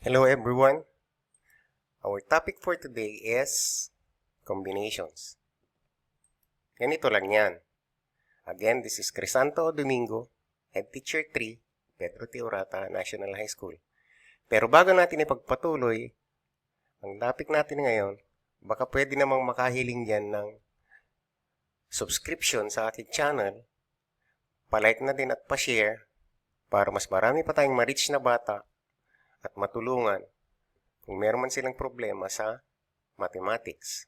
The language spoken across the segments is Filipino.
Hello everyone. Our topic for today is combinations. Ganito lang yan. Again, this is Crisanto Domingo, Head Teacher 3, Pedro T. Urata, National High School. Pero bago natin ipagpatuloy, ang topic natin ngayon, baka pwede namang makahiling yan ng subscription sa aking channel, palike na din at pa-share para mas marami pa tayong ma-reach na bata at matulungan kung meron man silang problema sa mathematics.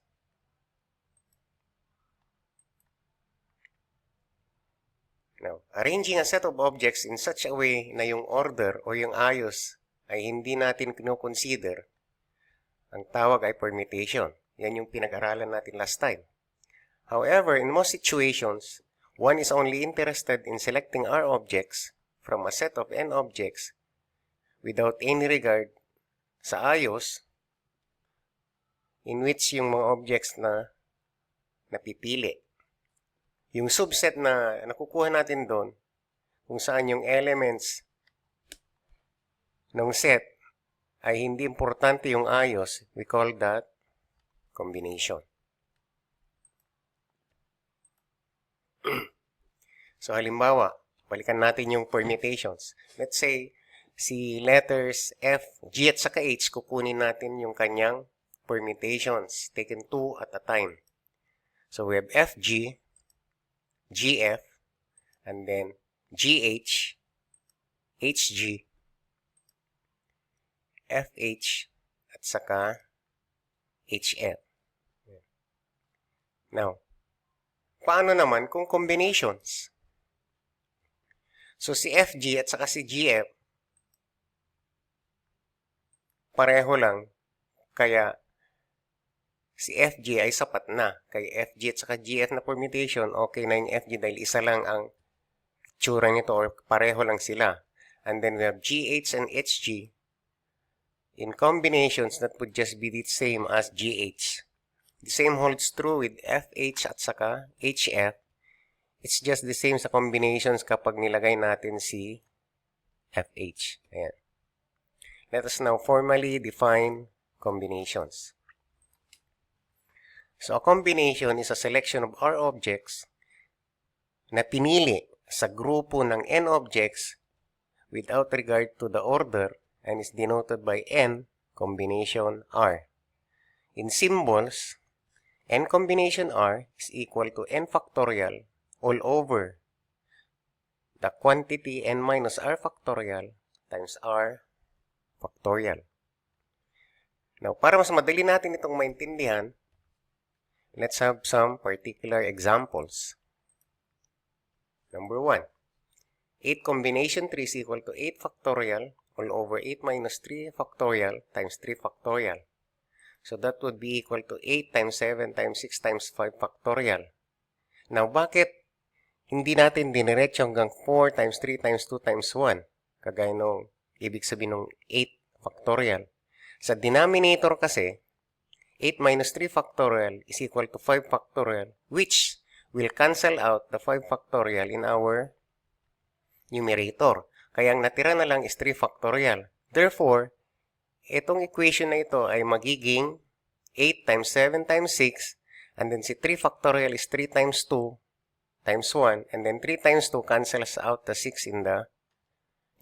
Now, arranging a set of objects in such a way na yung order o yung ayos ay hindi natin kino-consider, ang tawag ay permutation. Yan yung pinag-aralan natin last time. However, in most situations, one is only interested in selecting R objects from a set of N objects without any regard sa ayos in which yung mga objects na napipili. Yung subset na nakukuha natin doon, kung saan yung elements ng set ay hindi importante yung ayos, we call that combination. So halimbawa, balikan natin yung permutations. Let's say, si letters F, G at saka H, kukunin natin yung kanyang permutations, taken 2 at a time. So we have FG, GF, and then GH, HG, FH, at saka HF. Now, paano naman kung combinations? So si FG at saka si GF, pareho lang, kaya si FG ay sapat na. Kay FG at saka GF na permutation, okay na yung FG dahil isa lang ang tsura nito or pareho lang sila. And then we have GH and HG. In combinations, that would just be the same as GH. The same holds true with FH at saka HF. It's just the same sa combinations kapag nilagay natin si FH. Ayan. Let us now formally define combinations. So, a combination is a selection of R objects na pinili sa grupo ng N objects without regard to the order and is denoted by N combination R. In symbols, N combination R is equal to N factorial all over the quantity N minus R factorial times R factorial. Now, para mas madali natin itong maintindihan, let's have some particular examples. Number 1. 8 combination 3 is equal to 8 factorial all over 8 minus 3 factorial times 3 factorial. So that would be equal to 8 times 7 times 6 times 5 factorial. Now, bakit hindi natin diniretso hanggang 4 times 3 times 2 times 1? Kagaya nung ibig sabihin ng 8 factorial. Sa denominator kasi, 8 minus 3 factorial is equal to 5 factorial, which will cancel out the 5 factorial in our numerator. Kaya ang natira na lang is 3 factorial. Therefore, itong equation na ito ay magiging 8 times 7 times 6, and then si 3 factorial is 3 times 2 times 1, and then 3 times 2 cancels out the 6 in the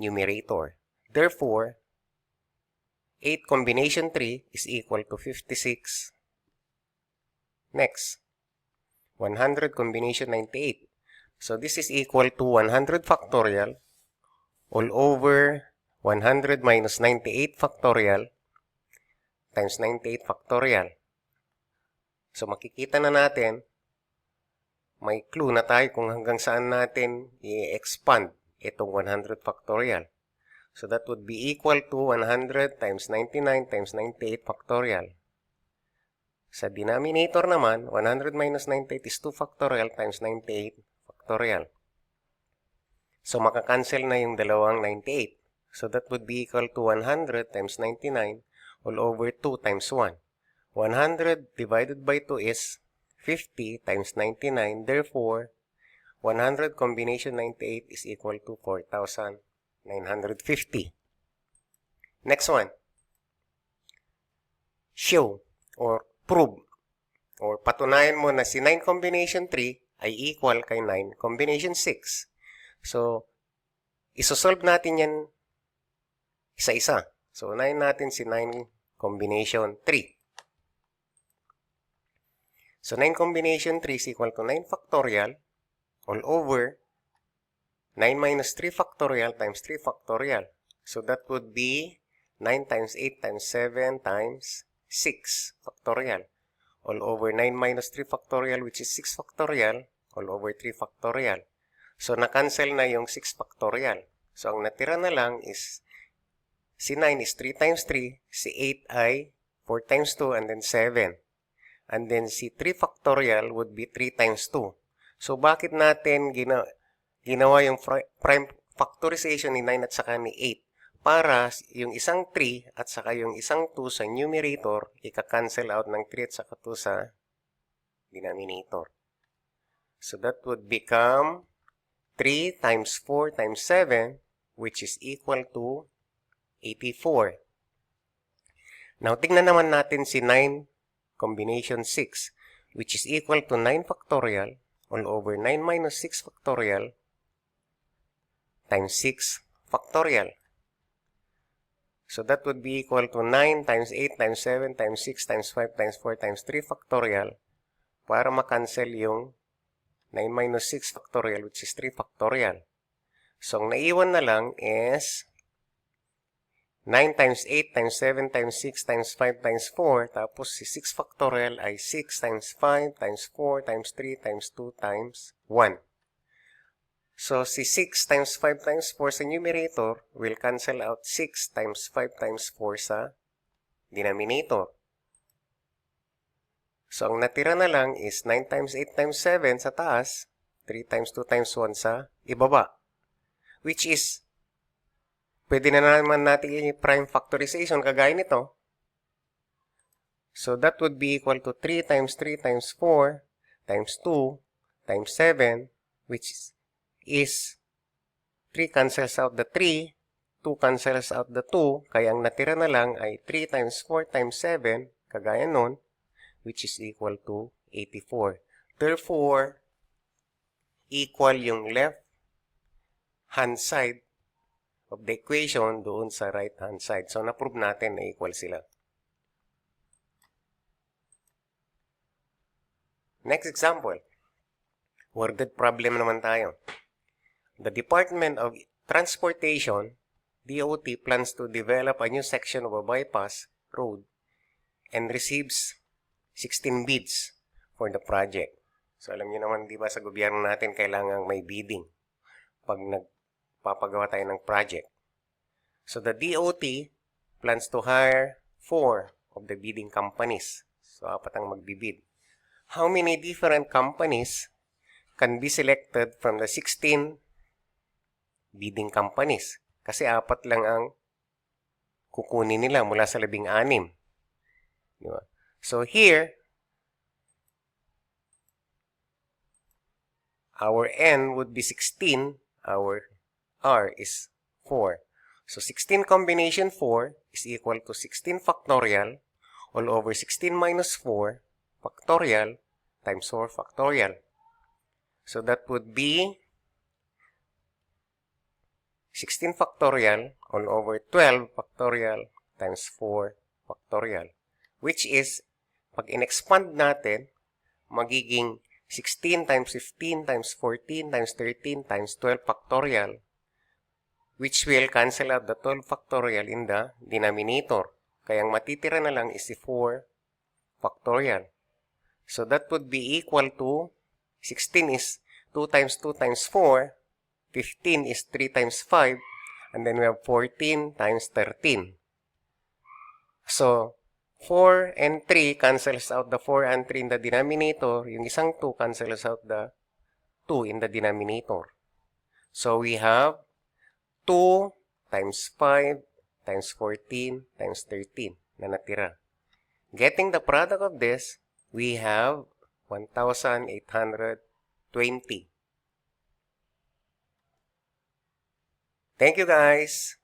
numerator. Therefore, 8 combination 3 is equal to 56. Next, 100 combination 98. So this is equal to 100 factorial all over 100 minus 98 factorial times 98 factorial. So makikita na natin, may clue na tayo kung hanggang saan natin i-expand itong 100 factorial. So that would be equal to 100 times 99 times 98 factorial. Sa denominator naman, 100 minus 98 is 2 factorial times 98 factorial. So makakancel na yung dalawang 98. So that would be equal to 100 times 99 all over 2 times 1. 100 divided by 2 is 50 times 99. Therefore, 100 combination 98 is equal to 4,950. Next one. show or prove or patunayan mo na si 9 combination 3 ay equal kay 9 combination 6. So, isosolve natin yan isa-isa. So, unahin natin si 9 combination 3. So, 9 combination 3 is equal to 9 factorial all over 9 minus 3 factorial times 3 factorial. So, that would be 9 times 8 times 7 times 6 factorial. All over 9 minus 3 factorial, which is 6 factorial, all over 3 factorial. So, na-cancel na yung 6 factorial. So, ang natira na lang is, si 9 is 3 times 3, si 8 ay 4 times 2, and then 7. And then, si 3 factorial would be 3 times 2. So, bakit natin ginawa yung prime factorization ni 9 at saka ni 8? Para yung isang 3 at saka yung isang 2 sa numerator, ika-cancel out ng 3 at saka 2 sa denominator. So that would become 3 times 4 times 7, which is equal to 84. Now, tingnan naman natin si 9 combination 6, which is equal to 9 factorial all over 9 minus 6 factorial times 6 factorial. So that would be equal to 9 times 8 times 7 times 6 times 5 times 4 times 3 factorial para makancel yung 9 minus 6 factorial, which is 3 factorial. So, ang naiwan na lang is 9 times 8 times 7 times 6 times 5 times 4, tapos si 6 factorial ay 6 times 5 times 4 times 3 times 2 times 1. So, si 6 times 5 times 4 sa numerator will cancel out 6 times 5 times 4 sa denominator. So, ang natira na lang is 9 times 8 times 7 sa taas, 3 times 2 times 1 sa ibaba. Which is, pwede na naman natin i-prime factorization kagaya nito. So, that would be equal to 3 times 3 times 4 times 2 times 7, which is 3 cancels out the 3, 2 cancels out the 2, kaya ang natira na lang ay 3 times 4 times 7, kagaya nun, which is equal to 84. Therefore, equal yung left hand side of the equation doon sa right hand side. So, na-prove natin na equal sila. Next example. Worded problem naman tayo. The Department of Transportation, DOT, plans to develop a new section of a bypass road and receives 16 bids for the project. So, alam niyo naman, di ba, sa gobyerno natin, kailangan may bidding pag nagpapagawa tayo ng project. So, the DOT plans to hire 4 of the bidding companies. So, 4 ang magbibid. How many different companies can be selected from the 16 bidding companies? Kasi 4 lang ang kukunin nila mula sa 16. Diba? So, here, our N would be 16. Our R is 4. So, 16 combination 4 is equal to 16 factorial all over 16 minus 4 factorial times 4 factorial. So, that would be 16 factorial all over 12 factorial times 4 factorial. Which is, pag in-expand natin, magiging 16 times 15 times 14 times 13 times 12 factorial, which will cancel out the 12 factorial in the denominator. Kaya ang matitira na lang is si 4 factorial. So that would be equal to 16 is 2 times 2 times 4, 15 is 3 times 5, and then we have 14 times 13. So, 4 and 3 cancels out the 4 and 3 in the denominator. Yung isang 2 cancels out the 2 in the denominator. So, we have 2 times 5 times 14 times 13 na natira. Getting the product of this, we have 1,820. Thank you, guys.